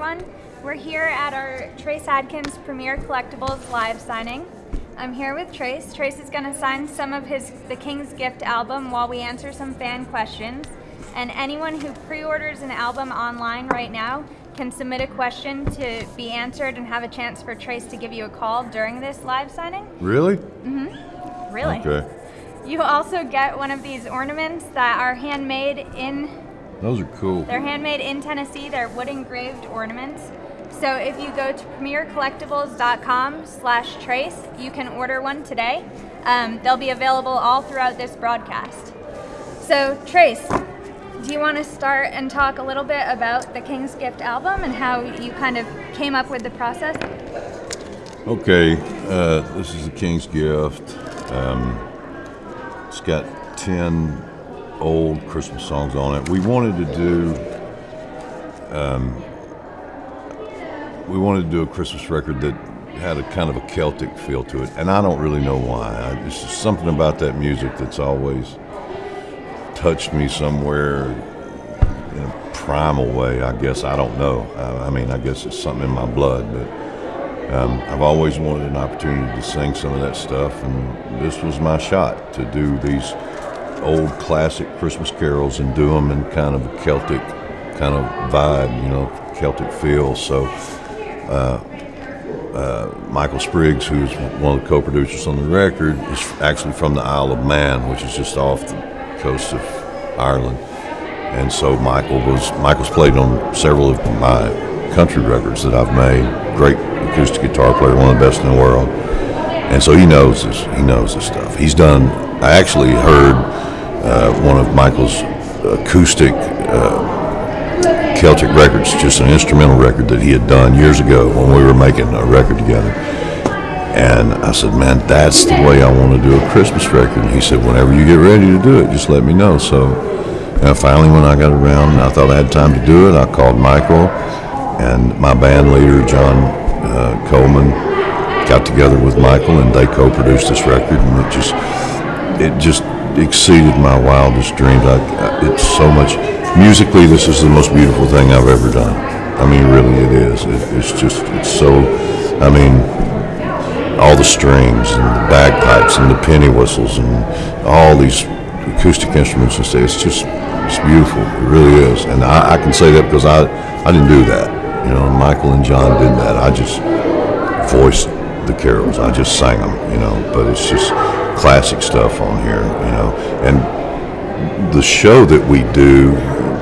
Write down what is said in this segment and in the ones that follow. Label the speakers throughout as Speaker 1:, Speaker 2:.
Speaker 1: everyone. We're here at our Trace Adkins Premier Collectibles live signing. I'm here with Trace. Trace is going to sign some of the King's Gift album while we answer some fan questions. And anyone who pre-orders an album online right now can submit a question to be answered and have a chance for Trace to give you a call during this live signing.
Speaker 2: Really?
Speaker 1: Mm-hmm. Really.
Speaker 2: Okay.
Speaker 1: You also get one of these ornaments that are handmade in...
Speaker 2: Those are cool.
Speaker 1: They're handmade in Tennessee. They're wood engraved ornaments. So if you go to premiercollectibles.com/trace, you can order one today. They'll be available all throughout this broadcast. So Trace, do you want to start and talk a little bit about the King's Gift album and how you kind of came up with the process?
Speaker 2: Okay, this is the King's Gift. It's got 10 old Christmas songs on it. We wanted to do a Christmas record that had a kind of a Celtic feel to it, and I don't really know why. It's just something about that music that's always touched me somewhere in a primal way, I guess. I don't know. I mean, I guess it's something in my blood, but I've always wanted an opportunity to sing some of that stuff, and this was my shot to do these old classic Christmas carols and do them in kind of a Celtic kind of vibe, you know, Celtic feel. So Michael Spriggs, who's one of the co-producers on the record, is actually from the Isle of Man, which is just off the coast of Ireland. And so Michael's played on several of my country records that I've made. Great acoustic guitar player, one of the best in the world. And so he knows this stuff. I actually heard one of Michael's acoustic Celtic records, just an instrumental record that he had done years ago when we were making a record together. And I said, man, that's the way I want to do a Christmas record. And he said, whenever you get ready to do it, just let me know. So finally, when I got around and I thought I had time to do it, I called Michael, and my band leader, John Coleman, got together with Michael, and they co-produced this record, and it just exceeded my wildest dreams. It's so much musically. This is the most beautiful thing I've ever done. I mean, really, it is. It's so. I mean, all the strings and the bagpipes and the penny whistles and all these acoustic instruments and stuff. It's beautiful. It really is. And I can say that because I didn't do that. You know, Michael and John did that. I just voiced the carols. I just sang them. You know, but it's just classic stuff on here. You know, and the show that we do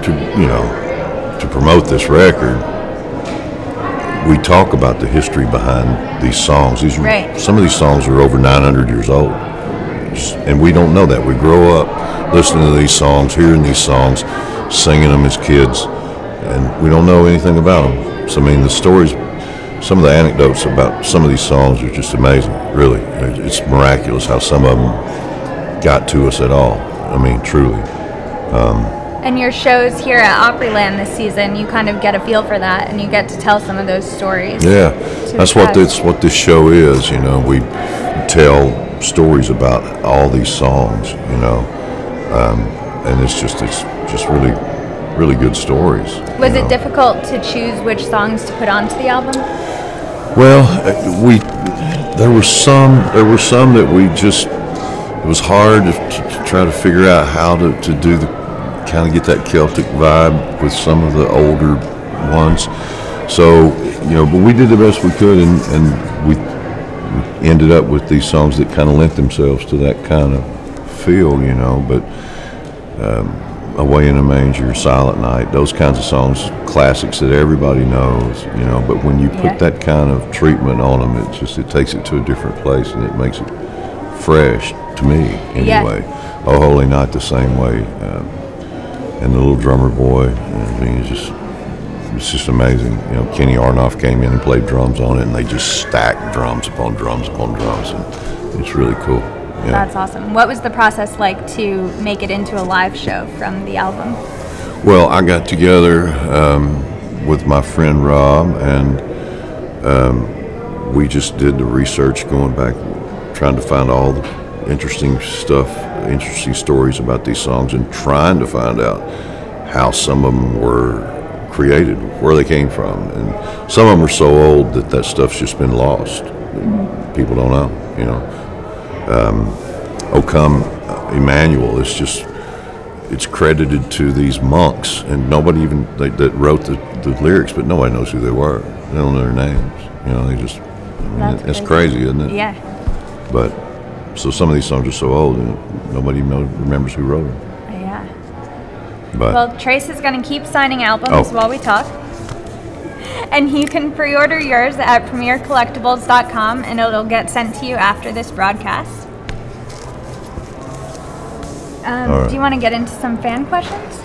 Speaker 2: to promote this record, we talk about the history behind these songs. Some of these songs are over 900 years old, and we don't know that. We grow up listening to these songs, hearing these songs, singing them as kids, and we don't know anything about them. So I mean, the stories, some of the anecdotes about some of these songs are just amazing. Really, it's miraculous how some of them got to us at all. I mean, truly.
Speaker 1: And your shows here at Opryland this season, you kind of get a feel for that, and you get to tell some of those stories.
Speaker 2: Yeah, that's what this show is. You know, we tell stories about all these songs. You know, and it's just really, really good stories.
Speaker 1: Was it difficult to choose which songs to put onto the album?
Speaker 2: Well, there were some that we just. It was hard to try to figure out how to do kind of get that Celtic vibe with some of the older ones. So, you know, but we did the best we could, and we ended up with these songs that kind of lent themselves to that kind of feel, you know. But Away in a Manger, Silent Night, those kinds of songs, classics that everybody knows, you know. But when you put that kind of treatment on them, it takes it to a different place, and it makes it fresh to me anyway. Oh Holy Night the same way, and The Little Drummer Boy. I mean, it's just amazing. You know, Kenny Aronoff came in and played drums on it, and they just stacked drums upon drums upon drums, and it's really cool. Yeah.
Speaker 1: That's awesome. What was the process like to make it into a live show from the album?
Speaker 2: Well, I got together with my friend Rob, and we just did the research, going back, trying to find all the interesting stories about these songs, and trying to find out how some of them were created, where they came from, and some of them are so old that that stuff's just been lost. People don't know, you know. "O Come Emmanuel" is just, it's credited to these monks, and nobody even that wrote the lyrics, but nobody knows who they were. They don't know their names. You know, they just, I mean, it's crazy, isn't it?
Speaker 1: Yeah.
Speaker 2: But so some of these songs are so old, and nobody remembers who wrote them.
Speaker 1: Yeah.
Speaker 2: But
Speaker 1: Well, Trace is going to keep signing albums while we talk. And you can pre-order yours at premiercollectibles.com, and it'll get sent to you after this broadcast.
Speaker 2: right.
Speaker 1: Do you want to get into some fan questions?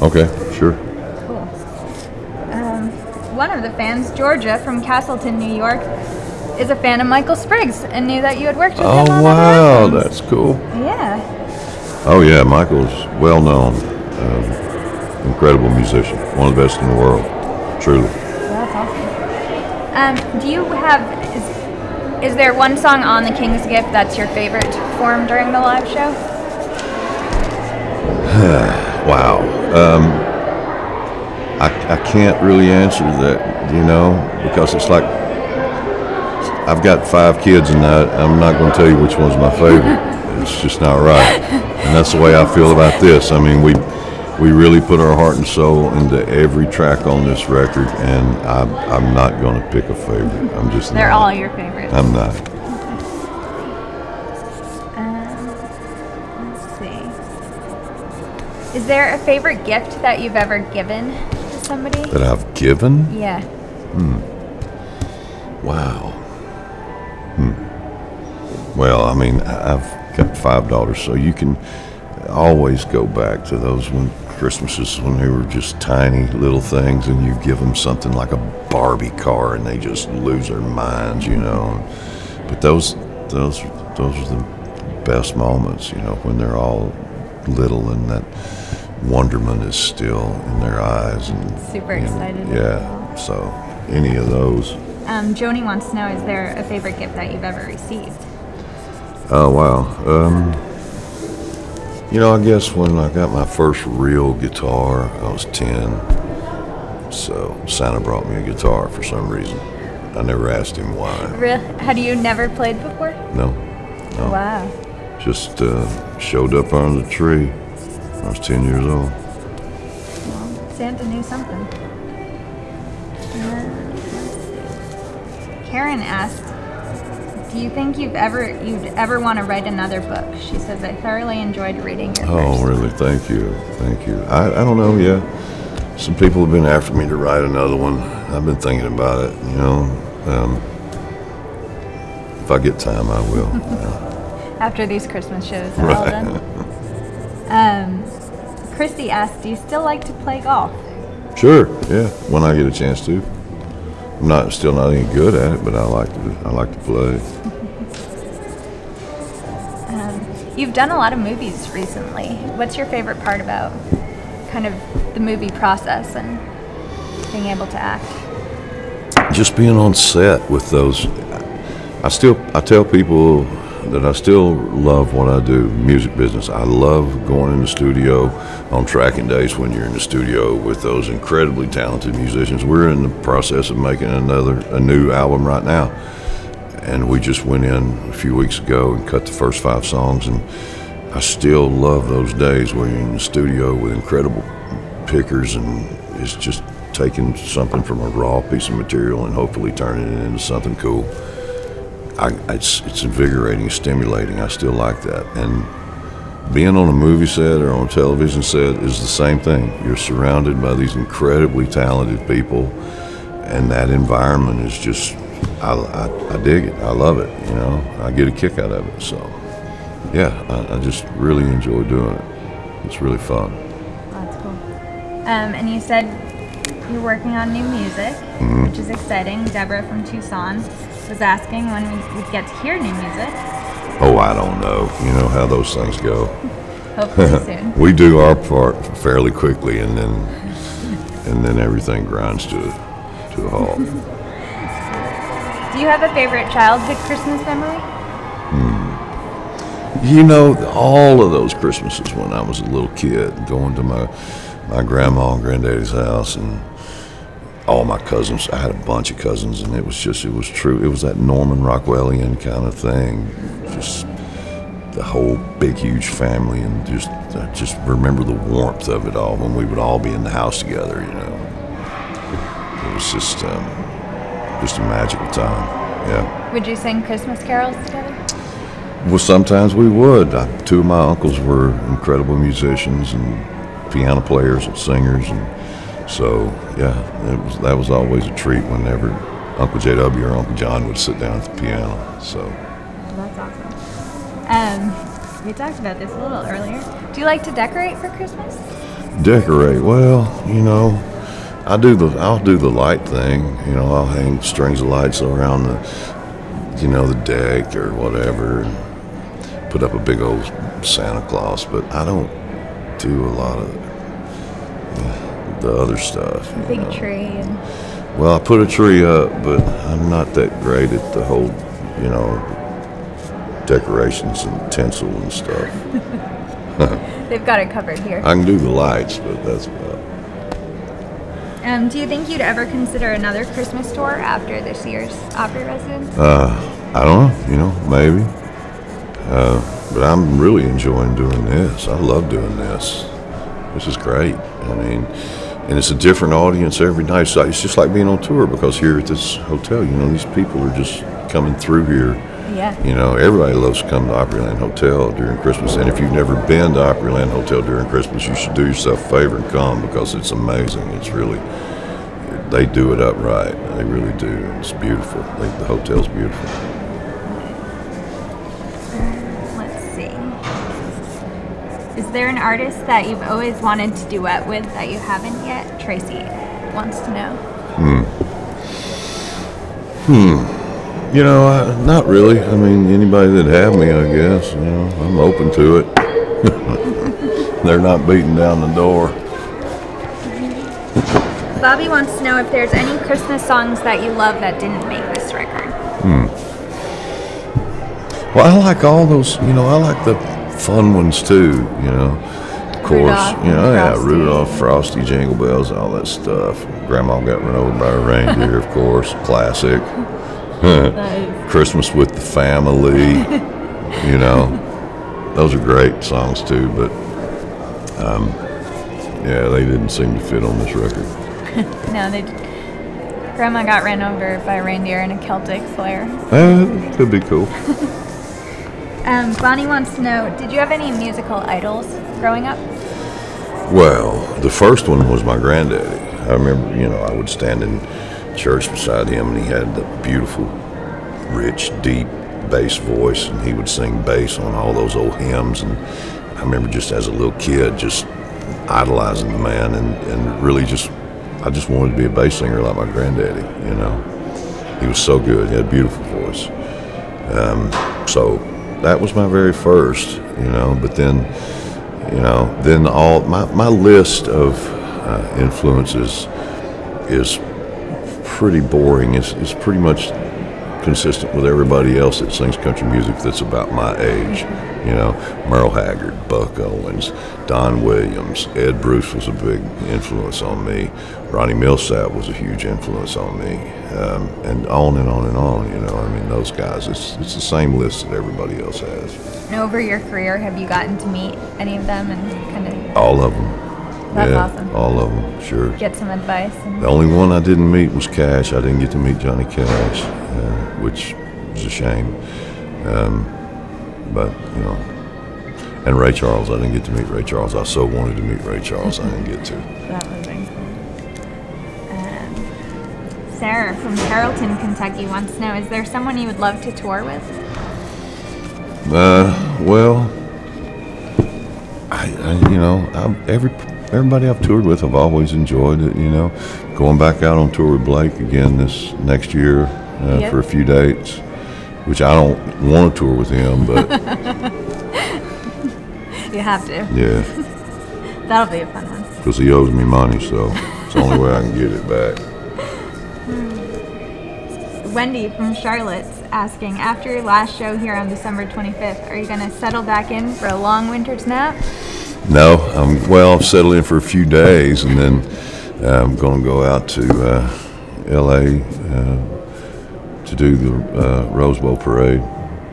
Speaker 2: Okay, sure.
Speaker 1: Cool. One of the fans, Georgia from Castleton, New York, is a fan of Michael Spriggs and knew that you had worked with him on
Speaker 2: wow,
Speaker 1: other albums.
Speaker 2: that's cool.
Speaker 1: Yeah.
Speaker 2: Oh yeah, Michael's well known, incredible musician, one of the best in the world, truly.
Speaker 1: That's awesome. Do you have, is there one song on The King's Gift that's your favorite to perform during the live show?
Speaker 2: Wow. I can't really answer that, you know, because it's like, I've got 5 kids, and I'm not going to tell you which one's my favorite. It's just not right. And that's the way I feel about this. I mean, we really put our heart and soul into every track on this record, and I'm not going to pick a favorite. I'm just
Speaker 1: They're
Speaker 2: not.
Speaker 1: all your favorites.
Speaker 2: I'm not.
Speaker 1: Let's see. Is there a favorite gift that you've ever given to somebody?
Speaker 2: That I've given?
Speaker 1: Yeah.
Speaker 2: Wow. Well, I mean, I've got 5 daughters, so you can always go back to those Christmases when they were just tiny little things, and you give them something like a Barbie car, and they just lose their minds, you know. But those are the best moments, you know, when they're all little and that wonderment is still in their eyes, and
Speaker 1: Super excited.
Speaker 2: Yeah. So any of those.
Speaker 1: Joni wants to know, is there a favorite gift that you've ever received?
Speaker 2: Oh, wow. You know, I guess when I got my first real guitar, I was 10. So Santa brought me a guitar for some reason. I never asked him why.
Speaker 1: Really? Had you never played before?
Speaker 2: No.
Speaker 1: Wow.
Speaker 2: Just showed up under the tree. I was 10 years old.
Speaker 1: Well, Santa knew something. Let's see. Karen asked, do you think you'd ever want to write another book? She says, I thoroughly enjoyed reading your
Speaker 2: Oh,
Speaker 1: first.
Speaker 2: really? Thank you. Thank you. I don't know, yeah. Some people have been after me to write another one. I've been thinking about it, you know. If I get time, I will.
Speaker 1: After these Christmas shows are all done. Christy asked, do you still like to play golf?
Speaker 2: Sure, yeah, when I get a chance to. I'm still not any good at it, but I like to play.
Speaker 1: You've done a lot of movies recently. What's your favorite part about kind of the movie process and being able to act?
Speaker 2: Just being on set with those. I tell people that I still love what I do, music business. I love going in the studio on tracking days when you're in the studio with those incredibly talented musicians. We're in the process of making a new album right now. And we just went in a few weeks ago and cut the first 5 songs, and I still love those days where you're in the studio with incredible pickers, and it's just taking something from a raw piece of material and hopefully turning it into something cool. It's invigorating, stimulating. I still like that. And being on a movie set or on a television set is the same thing. You're surrounded by these incredibly talented people, and that environment is just, I dig it. I love it, you know. I get a kick out of it. So, yeah, I just really enjoy doing it. It's really fun.
Speaker 1: That's cool. And you said you're working on new music, which is exciting. Deborah from Tucson was asking when we would get to hear new music.
Speaker 2: Oh, I don't know. You know how those things go.
Speaker 1: Hopefully soon.
Speaker 2: We do our part fairly quickly, and then everything grinds to a halt.
Speaker 1: Do you have a favorite childhood Christmas memory?
Speaker 2: You know, all of those Christmases when I was a little kid, going to my grandma and granddaddy's house, and all my cousins. I had a bunch of cousins, and it was true. It was that Norman Rockwellian kind of thing. Just the whole big, huge family, and I just remember the warmth of it all when we would all be in the house together. It was just a magical time. Yeah.
Speaker 1: Would you sing Christmas carols together?
Speaker 2: Well, sometimes we would. Two of my uncles were incredible musicians and piano players and singers, and so yeah, that was always a treat whenever Uncle JW or Uncle John would sit down at the piano. So
Speaker 1: that's awesome. We talked about this a little earlier. Do you like to decorate for Christmas?
Speaker 2: Decorate? Well, I'll do the light thing. I'll hang strings of lights around the deck or whatever, and put up a big old Santa Claus. But I don't do a lot of the other stuff.
Speaker 1: Big tree.
Speaker 2: Well, I put a tree up, but I'm not that great at the whole, decorations and tinsel and stuff.
Speaker 1: They've got it covered here.
Speaker 2: I can do the lights, but that's about.
Speaker 1: Do you think you'd ever consider another Christmas tour after this year's Opry residence?
Speaker 2: I don't know, maybe. But I'm really enjoying doing this. I love doing this. This is great. And it's a different audience every night. So it's just like being on tour, because here at this hotel, these people are just coming through here.
Speaker 1: Yeah.
Speaker 2: Everybody loves to come to Opryland Hotel during Christmas. And if you've never been to Opryland Hotel during Christmas, you should do yourself a favor and come, because it's amazing. It's really, they do it up right. They really do. It's beautiful. The hotel's beautiful.
Speaker 1: Let's see. Is there an artist that you've always wanted to duet with that you haven't yet? Tracy wants to know. Not really. Anybody that'd have me, I guess. I'm open to it. They're not beating down the door. Bobby wants to know if there's any Christmas songs that you love that didn't make this record.
Speaker 2: Well, I like all those, I like the fun ones too, Of course, Rudolph, Frosty, Jingle Bells, all that stuff. Grandma got run over by a reindeer, of course, classic. Christmas with the Family, those are great songs too, but they didn't seem to fit on this record.
Speaker 1: No, Grandma got ran over by a reindeer in a Celtic flare.
Speaker 2: Could be cool.
Speaker 1: Bonnie wants to know, did you have any musical idols growing up?
Speaker 2: Well, the first one was my granddaddy. I remember, I would stand in church beside him, and he had the beautiful, rich, deep bass voice, and he would sing bass on all those old hymns. And I remember just as a little kid just idolizing the man, and really I just wanted to be a bass singer like my granddaddy. He was so good. He had a beautiful voice. So that was my very first, but then all my list of influences is pretty boring. It's pretty much consistent with everybody else that sings country music that's about my age. Merle Haggard, Buck Owens, Don Williams, Ed Bruce was a big influence on me. Ronnie Milsap was a huge influence on me, and on and on and on. Those guys. It's the same list that everybody else has.
Speaker 1: And over your career, have you gotten to meet any of them and kind of?
Speaker 2: All of them.
Speaker 1: That's awesome.
Speaker 2: All of them, sure.
Speaker 1: Get some advice.
Speaker 2: The only one I didn't meet was Cash. I didn't get to meet Johnny Cash, which was a shame. But and Ray Charles, I didn't get to meet Ray Charles. I so wanted to meet Ray Charles, I didn't get to.
Speaker 1: That would have been cool. Sarah from Carrollton, Kentucky wants to know, is there someone you would love to tour with?
Speaker 2: Well, everybody I've toured with, I've always enjoyed it. Going back out on tour with Blake again this next year for a few dates, which I don't want to tour with him, but
Speaker 1: you have to.
Speaker 2: Yeah,
Speaker 1: that'll be a fun one.
Speaker 2: Because he owes me money, so it's the only way I can get it back.
Speaker 1: Wendy from Charlotte's asking, after your last show here on December 25th, are you going to settle back in for a long winter's nap?
Speaker 2: No, I've settled in for a few days, and then I'm going to go out to L.A. To do the Rose Bowl parade.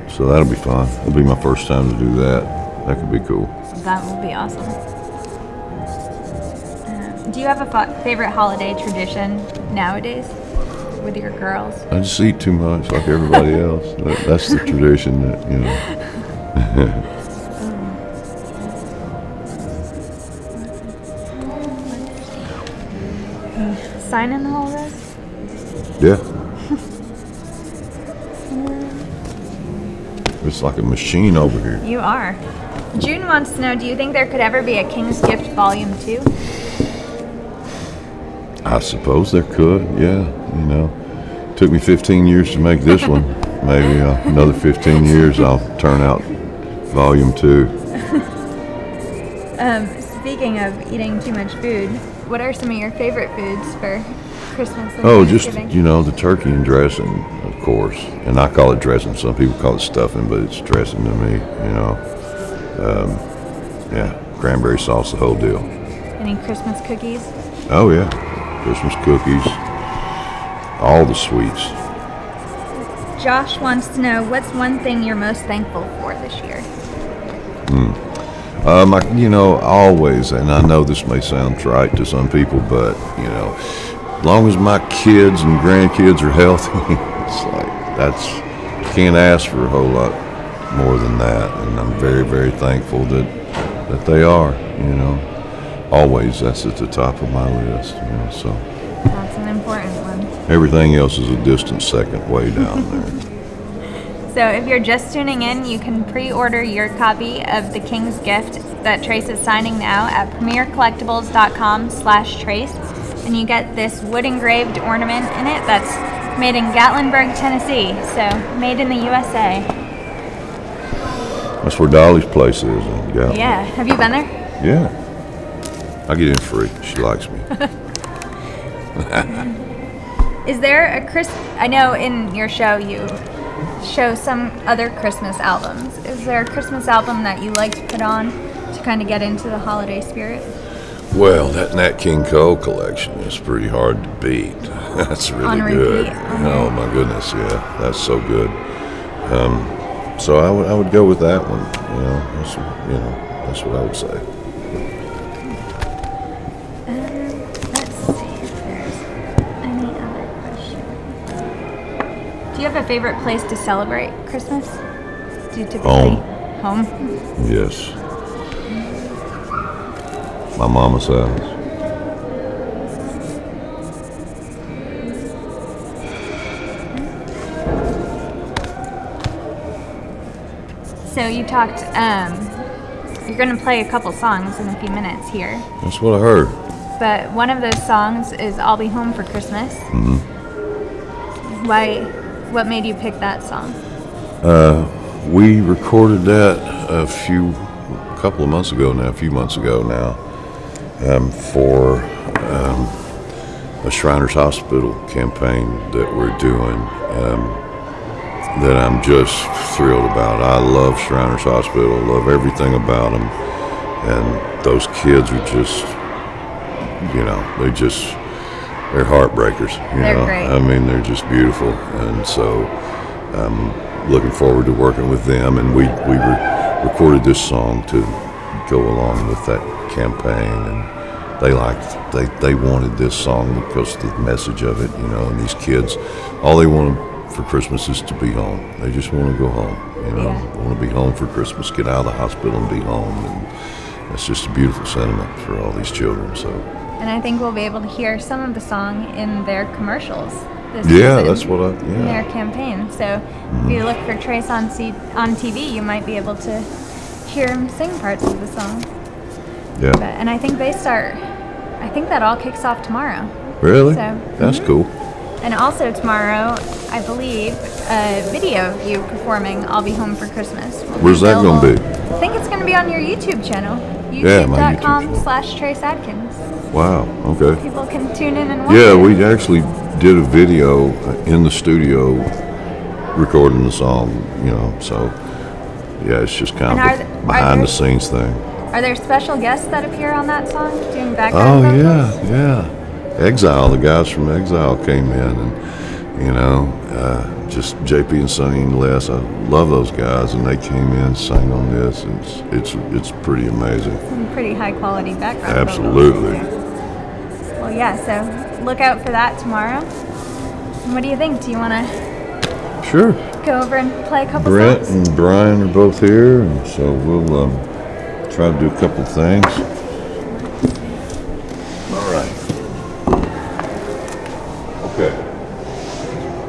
Speaker 2: So that'll be fun. It'll be my first time to do that. That could be cool.
Speaker 1: That will be awesome. Do you have a favorite holiday tradition nowadays with your girls?
Speaker 2: I just eat too much like everybody else. That's the tradition that, you know.
Speaker 1: Signing all this?
Speaker 2: Yeah. It's like a machine over here.
Speaker 1: You are. June wants to know, do you think there could ever be a King's Gift Volume 2?
Speaker 2: I suppose there could, yeah. You know, took me 15 years to make this one. Maybe another 15 years I'll turn out Volume 2.
Speaker 1: Speaking of eating too much food, what are some of your favorite foods for Christmas and Thanksgiving?
Speaker 2: Just, you know, the turkey and dressing, of course. And I call it dressing. Some people call it stuffing, but it's dressing to me, you know. Yeah, cranberry sauce, the whole deal.
Speaker 1: Any Christmas cookies?
Speaker 2: Oh, yeah. Christmas cookies. All the sweets.
Speaker 1: Josh wants to know, what's one thing you're most thankful for this year?
Speaker 2: You know, always, and I know this may sound trite to some people, but, you know, as long as my kids and grandkids are healthy, it's like, can't ask for a whole lot more than that. And I'm very, very thankful that they are, you know. Always, that's at the top of my list, you know, so.
Speaker 1: That's an important one.
Speaker 2: Everything else is a distant second way down there.
Speaker 1: So if you're just tuning in, you can pre-order your copy of The King's Gift that Trace is signing now at premiercollectibles.com/Trace. And you get this wood engraved ornament in it that's made in Gatlinburg, Tennessee. So made in the USA.
Speaker 2: That's where Dolly's place is in Gatlinburg.
Speaker 1: Yeah. Have you been there?
Speaker 2: Yeah. I get in free. She likes me.
Speaker 1: Is there a I know in your show you show some other Christmas albums. Is there a Christmas album that you like to put on to kind of get into the holiday spirit?
Speaker 2: Well, that Nat King Cole collection is pretty hard to beat. That's really good. Oh my goodness, yeah, that's so good. So I would go with that one. That's what I would say.
Speaker 1: Let's see if there's any other questions. Do you have a favorite place to celebrate Christmas? Do you typically home?
Speaker 2: Yes. My mama's house.
Speaker 1: So you talked, you're going to play a couple songs in a few minutes here.
Speaker 2: That's what I heard.
Speaker 1: But one of those songs is I'll Be Home for Christmas.
Speaker 2: Mm-hmm.
Speaker 1: What made you pick that song?
Speaker 2: We recorded that a few months ago now, for a Shriners Hospital campaign that we're doing, that I'm just thrilled about. I love Shriners Hospital, love everything about them, and those kids are just, they're heartbreakers.
Speaker 1: They're great.
Speaker 2: I mean, they're just beautiful, and so I'm looking forward to working with them. And we recorded this song to go along with that campaign, and they wanted this song because of the message of it, and these kids, all they want for Christmas is to be home. They just want to go home, want to be home for Christmas, get out of the hospital and be home, and it's just a beautiful sentiment for all these children. So.
Speaker 1: And I think we'll be able to hear some of the song in their commercials this
Speaker 2: season,
Speaker 1: that's
Speaker 2: what
Speaker 1: in their campaign. So if you look for Trace on TV, you might be able to hear him sing parts of the song.
Speaker 2: Yeah.
Speaker 1: And I think that all kicks off tomorrow.
Speaker 2: Really?
Speaker 1: So,
Speaker 2: that's cool.
Speaker 1: And also tomorrow, I believe, a video of you performing I'll Be Home for Christmas.
Speaker 2: Where's that going to be?
Speaker 1: I think it's going to be on your YouTube channel.
Speaker 2: Yeah, my YouTube channel.
Speaker 1: YouTube.com/Trace Adkins.
Speaker 2: Wow, okay.
Speaker 1: People can tune in and watch
Speaker 2: Yeah,
Speaker 1: it.
Speaker 2: we actually did a video in the studio recording the song, so yeah, it's just kind of a behind the scenes thing.
Speaker 1: Are there special guests that appear on that song doing background vocals?
Speaker 2: Yeah. Exile. The guys from Exile came in, and you know, just JP and Sonny and Les. I love those guys, and they came in, sang on this, and it's pretty amazing.
Speaker 1: Some pretty high quality background.
Speaker 2: Absolutely.
Speaker 1: Well, yeah. So look out for that tomorrow. And what do you think? Do you want to?
Speaker 2: Sure.
Speaker 1: Go over and play a couple
Speaker 2: Brent
Speaker 1: songs?
Speaker 2: and Brian are both here, and so we'll try to do a couple things. All right. Okay.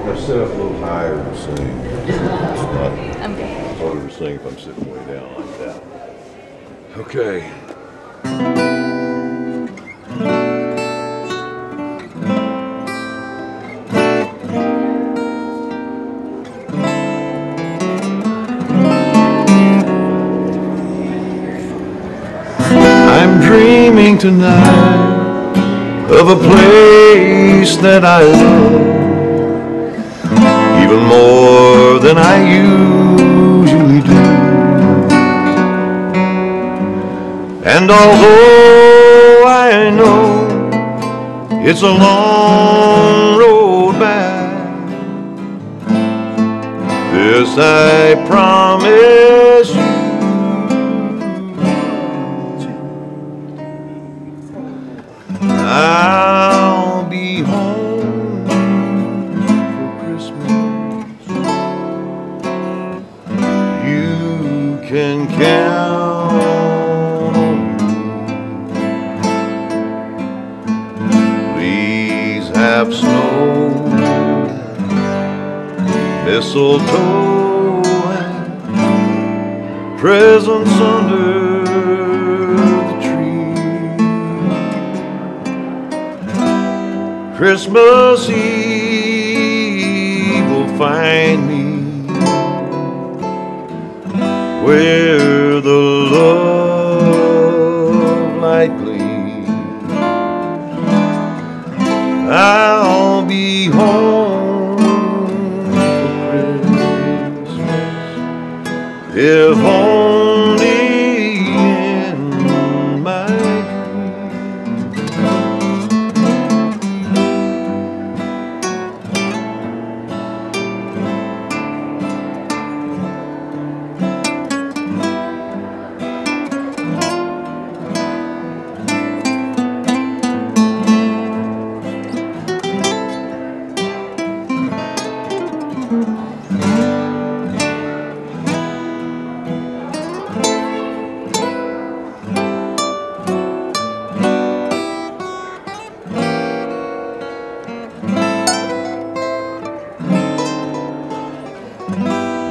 Speaker 2: Now set up a little higher to sing. It's not
Speaker 1: I'm good.
Speaker 2: harder to sing if I'm sitting way down like that. Okay. I'm dreaming tonight of a place that I love even more than I usually do. And although I know it's a long road back, this I promise you, I'll be home for Christmas. You can count on me. Please have snow, mistletoe, and presents under the tree. Christmas Eve will find me where the love light gleams. I'll be home for Christmas, if only in my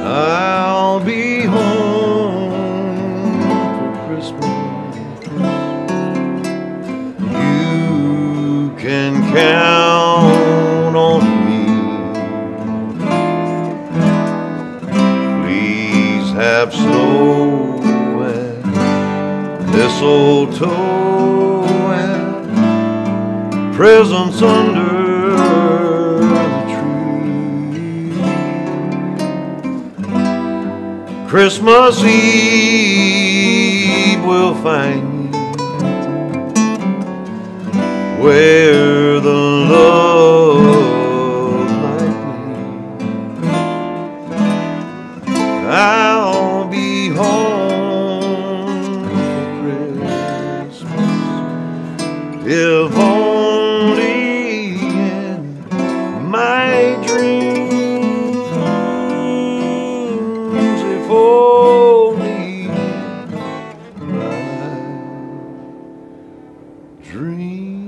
Speaker 2: I'll be home for Christmas. You can count on me. Please have snow and mistletoe and presents under Christmas Eve will find me where the love light gleams. I'll be home for Christmas, if only in my dreams. Only my dreams.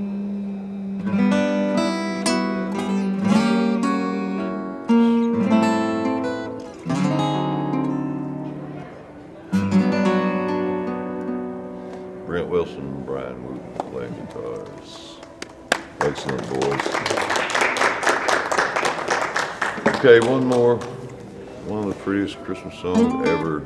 Speaker 2: Brent Wilson and Brian Wooten playing guitars. Excellent boys. Okay, one more. One of the prettiest Christmas songs ever.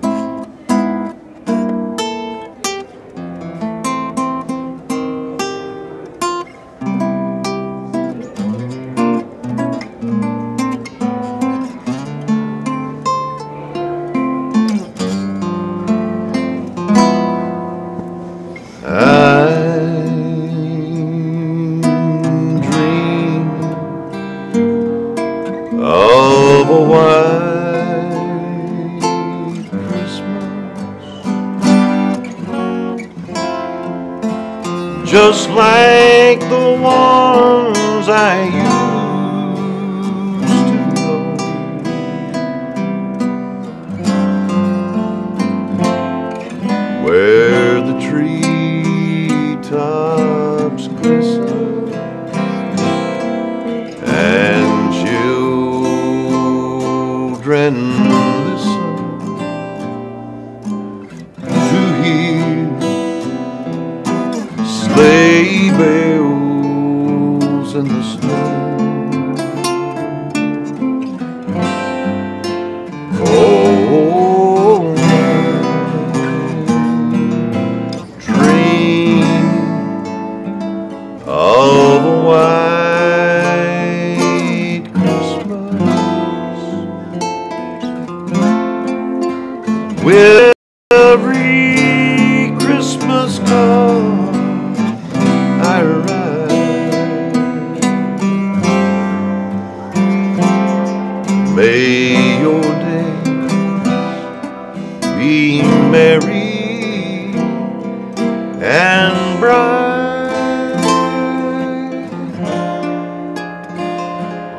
Speaker 2: I'm just like the ones I used to know. Where the treetops glisten and children listen to hear sleigh bells in the snow. Oh, dream of a white Christmas with every Christmas card I write. May your days be merry and bright,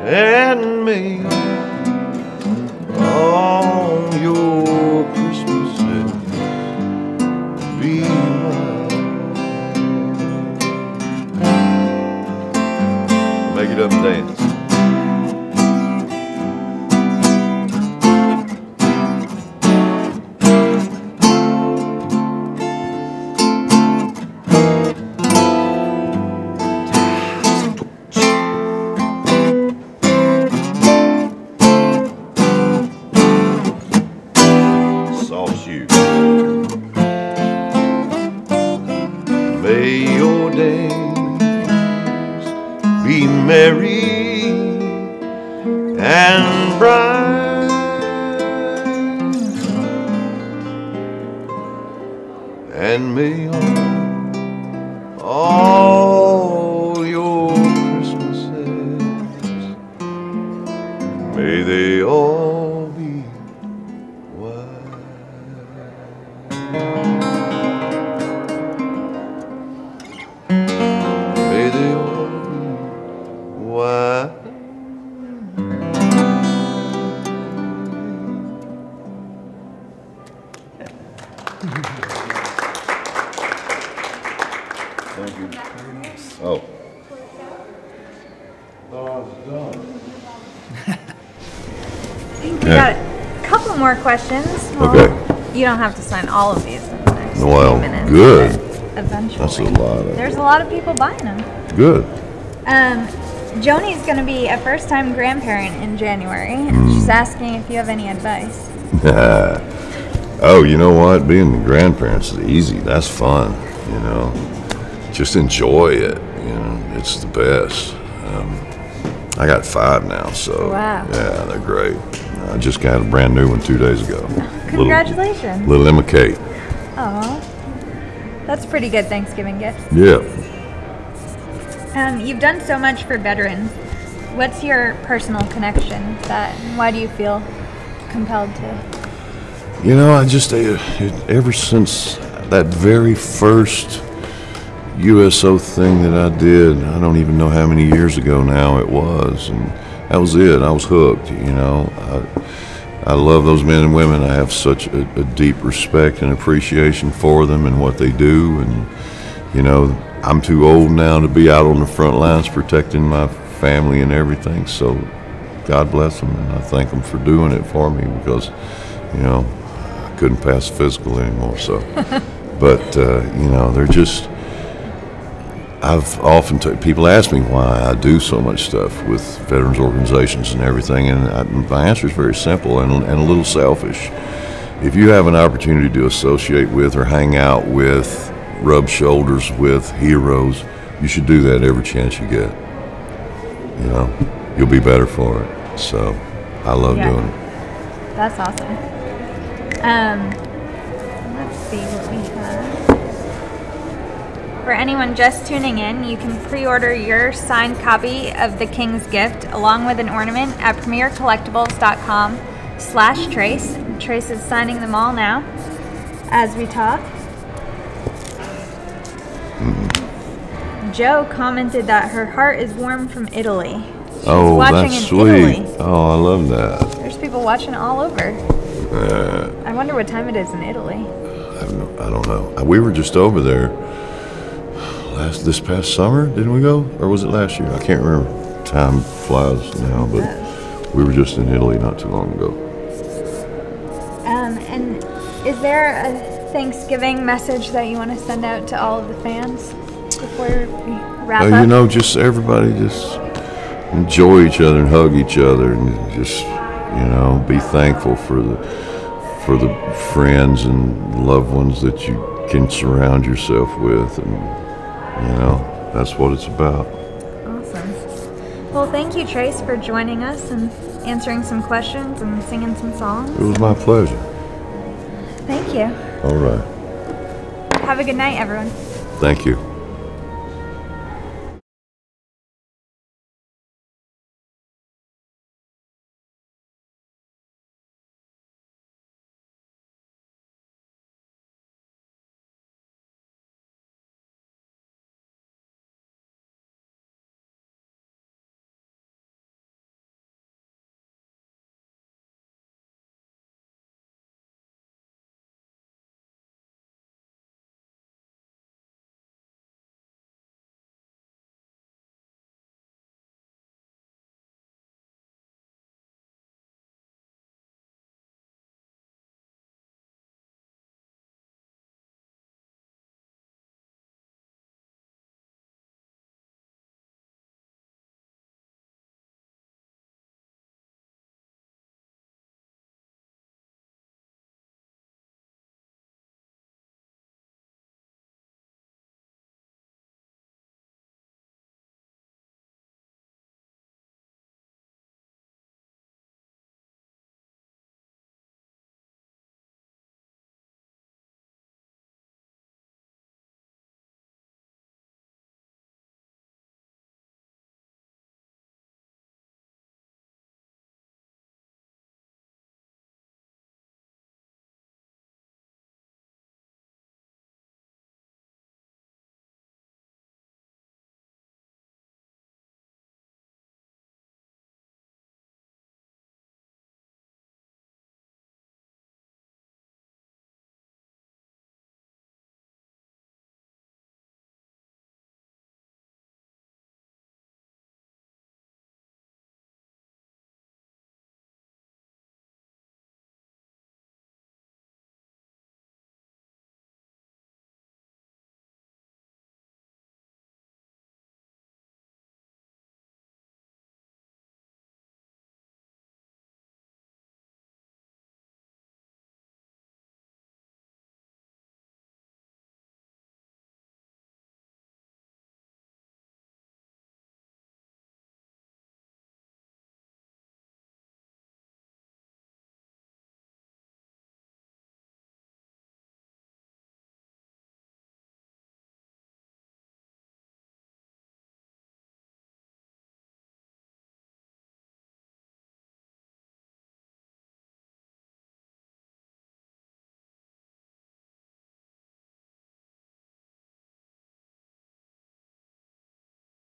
Speaker 2: and may all your Christmases be mine. Make it up and dance. Soft shoe. May your days be merry and bright, and may all your Christmases, may they all be white. May they all be white. Thank you. Oh. I was done.
Speaker 1: I think we got a couple more questions. Well,
Speaker 2: Okay.
Speaker 1: You don't have to sign all of these in the next
Speaker 2: Well,
Speaker 1: few minutes.
Speaker 2: good.
Speaker 1: but Eventually.
Speaker 2: That's a lot of.
Speaker 1: There's a lot of people buying them.
Speaker 2: Good.
Speaker 1: Joni's going to be a first-time grandparent in January, and she's asking if you have any advice.
Speaker 2: Oh, you know what? Being grandparents is easy. That's fun. You know, just enjoy it. You know, it's the best. I got 5 now, so
Speaker 1: Wow.
Speaker 2: yeah, they're great. I just got a brand new one 2 days ago.
Speaker 1: Congratulations.
Speaker 2: Little Emma Kate.
Speaker 1: Oh, that's a pretty good Thanksgiving gift.
Speaker 2: Yeah.
Speaker 1: You've done so much for veterans. What's your personal connection to that, and why do you feel compelled to?
Speaker 2: You know, I just ever since that very first USO thing that I did, I don't even know how many years ago now it was, and that was it. I was hooked. You know, I love those men and women. I have such a deep respect and appreciation for them and what they do, and you know, I'm too old now to be out on the front lines protecting my family and everything. So God bless them, and I thank them for doing it for me, because you know, I couldn't pass physical anymore. So, but you know, they're just. I've often people ask me why I do so much stuff with veterans organizations and everything, and my answer is very simple and a little selfish. If you have an opportunity to associate with or hang out with, rub shoulders with heroes, you should do that every chance you get. You know, you'll be better for it. So I love doing it.
Speaker 1: That's awesome. Let's see what we have. For anyone just tuning in, you can pre-order your signed copy of The King's Gift along with an ornament at premiercollectibles.com/Trace. Trace is signing them all now as we talk. Joe commented that her heart is warm from Italy. She's
Speaker 2: Oh,
Speaker 1: watching
Speaker 2: that's
Speaker 1: in
Speaker 2: sweet.
Speaker 1: Italy.
Speaker 2: Oh, I love that.
Speaker 1: There's people watching all over. I wonder what time it is in Italy.
Speaker 2: I don't know. We were just over there this past summer, didn't we go? Or was it last year? I can't remember. Time flies now, but we were just in Italy not too long ago.
Speaker 1: And is there a Thanksgiving message that you want to send out to all of the fans before we wrap up?
Speaker 2: You know, just everybody just enjoy each other and hug each other and just, you know, be thankful for the friends and loved ones that you can surround yourself with, and you know, that's what it's about.
Speaker 1: Awesome. Well, thank you, Trace, for joining us and answering some questions and singing some songs.
Speaker 2: It was my pleasure.
Speaker 1: Thank you.
Speaker 2: All right.
Speaker 1: Have a good night, everyone.
Speaker 2: Thank you.